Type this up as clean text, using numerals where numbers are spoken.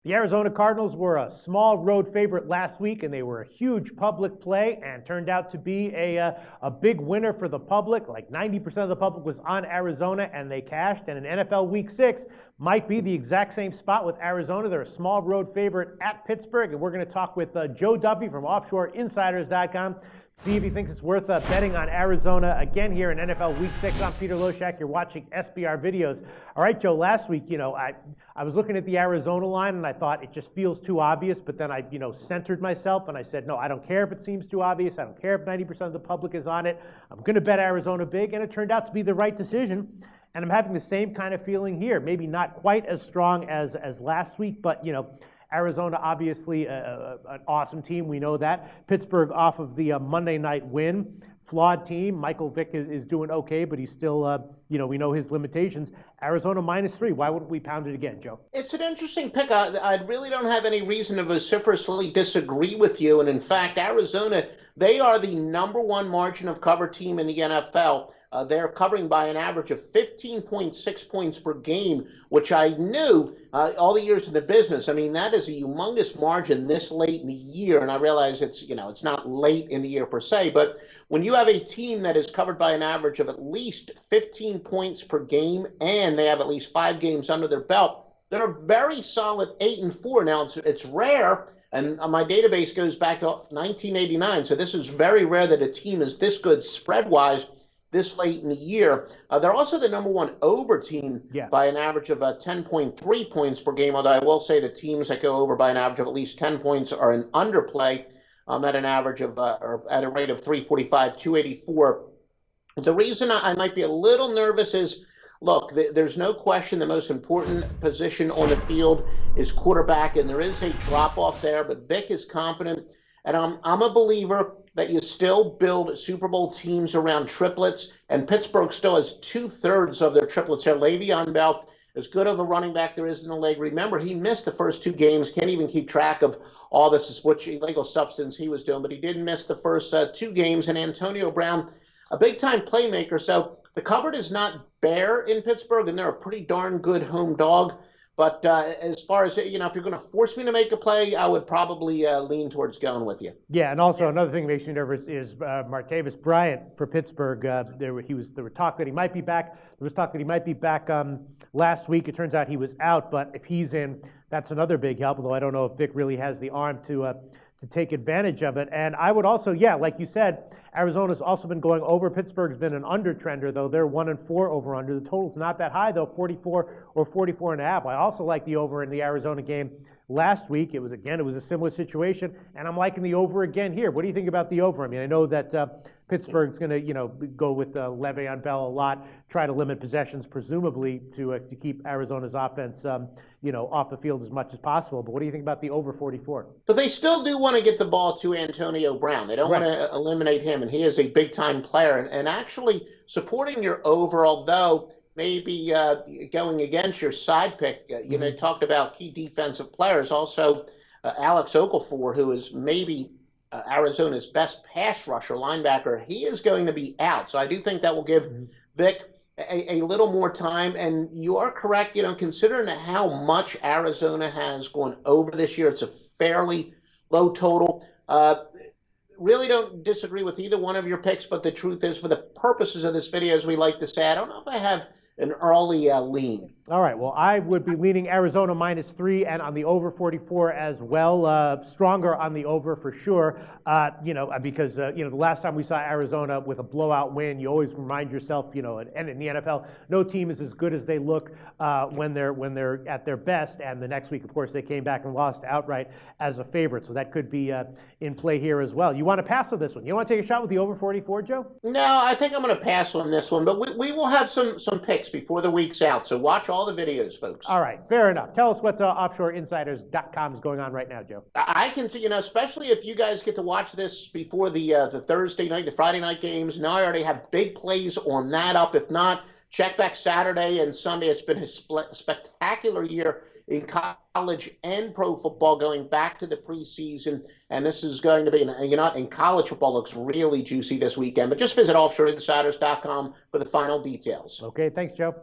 The Arizona Cardinals were a small road favorite last week, and they were a huge public play and turned out to be a big winner for the public. Like 90% of the public was on Arizona, and they cashed. And in NFL Week 6 might be the exact same spot with Arizona. They're a small road favorite at Pittsburgh, and we're going to talk with Joe Duffy from OffshoreInsiders.com. See if he thinks it's worth betting on Arizona again here in NFL Week 6. I'm Peter Loshak. You're watching SBR Videos. All right, Joe, last week, I was looking at the Arizona line, and I thought it just feels too obvious, but then I, centered myself, and I said, no, I don't care if it seems too obvious. I don't care if 90% of the public is on it. I'm going to bet Arizona big, and it turned out to be the right decision. And I'm having the same kind of feeling here. Maybe not quite as strong as last week, but, Arizona, obviously, an awesome team. We know that. Pittsburgh off of the Monday night win. Flawed team. Michael Vick is doing okay, but he's still, we know his limitations. Arizona -3. Why wouldn't we pound it again, Joe? It's an interesting pick. I really don't have any reason to vociferously disagree with you. And in fact, Arizona, they are the #1 margin of cover team in the NFL. They're covering by an average of 15.6 points per game, which I knew all the years in the business. I mean, that is a humongous margin this late in the year. And I realize it's not late in the year per se, but when you have a team that is covered by an average of at least 15 points per game and they have at least 5 games under their belt, they're a very solid 8-4. Now, it's rare. And my database goes back to 1989. So this is very rare that a team is this good spread-wise this late in the year. They're also the #1 over team by an average of 10.3 points per game, although I will say the teams that go over by an average of at least 10 points are an underplay at an average of, or at a rate of 345, 284. The reason I might be a little nervous is, look, there's no question the most important position on the field is quarterback, and there is a drop-off there, but Vic is competent. And I'm a believer that you still build Super Bowl teams around triplets, and Pittsburgh still has 2/3 of their triplets there. Le'Veon Bell, as good of a running back there is in the leg. Remember, he missed the first 2 games, can't even keep track of all this, which illegal substance he was doing, but he didn't miss the first 2 games. And Antonio Brown, a big-time playmaker. So the cupboard is not bare in Pittsburgh, and they're a pretty darn good home dog. But as far as, if you're going to force me to make a play, I would probably lean towards going with you. Yeah, and also another thing that makes me nervous is Martavis Bryant for Pittsburgh. There was talk that he might be back. There was talk that he might be back last week. It turns out he was out, but if he's in, that's another big help, although I don't know if Vic really has the arm to take advantage of it. And I would also, like you said, Arizona's also been going over. Pittsburgh's been an under trender, though. They're 1-4 over under. The total's not that high, though, 44 or 44.5. I also like the over in the Arizona game last week. It was a similar situation, and I'm liking the over again here. What do you think about the over? I mean, I know that Pittsburgh's going to, go with Le'Veon Bell a lot, try to limit possessions, presumably to keep Arizona's offense, off the field as much as possible. But what do you think about the over 44? But they still do want to get the ball to Antonio Brown. They don't want to eliminate him, and he is a big-time player. And actually supporting your over, although maybe going against your side pick, talked about key defensive players. Also, Alex Okafor, who is maybe Arizona's best pass rusher linebacker, he is going to be out. So I do think that will give Vic a little more time. And you are correct, considering how much Arizona has gone over this year, it's a fairly low total. Really don't disagree with either one of your picks, but the truth is, for the purposes of this video, as we like to say, I don't know if I have an early lean. All right, well, I would be leaning Arizona -3 and on the over 44 as well. Stronger on the over for sure, because, the last time we saw Arizona with a blowout win, you always remind yourself, and in the NFL, no team is as good as they look when they're at their best. And the next week, of course, they came back and lost outright as a favorite. So that could be in play here as well. You want to pass on this one? You want to take a shot with the over 44, Joe? No, I think I'm going to pass on this one, but we will have some picks before the week's out. So watch all the videos, folks. All right, fair enough. Tell us what OffshoreInsiders.com is going on right now, Joe. I can see, especially if you guys get to watch this before the Thursday night, the Friday night games. Now I already have big plays on that up. If not, check back Saturday and Sunday. It's been a spectacular year in college and pro football going back to the preseason. And this is going to be, in college football looks really juicy this weekend. But just visit OffshoreInsiders.com for the final details. Okay, thanks, Joe.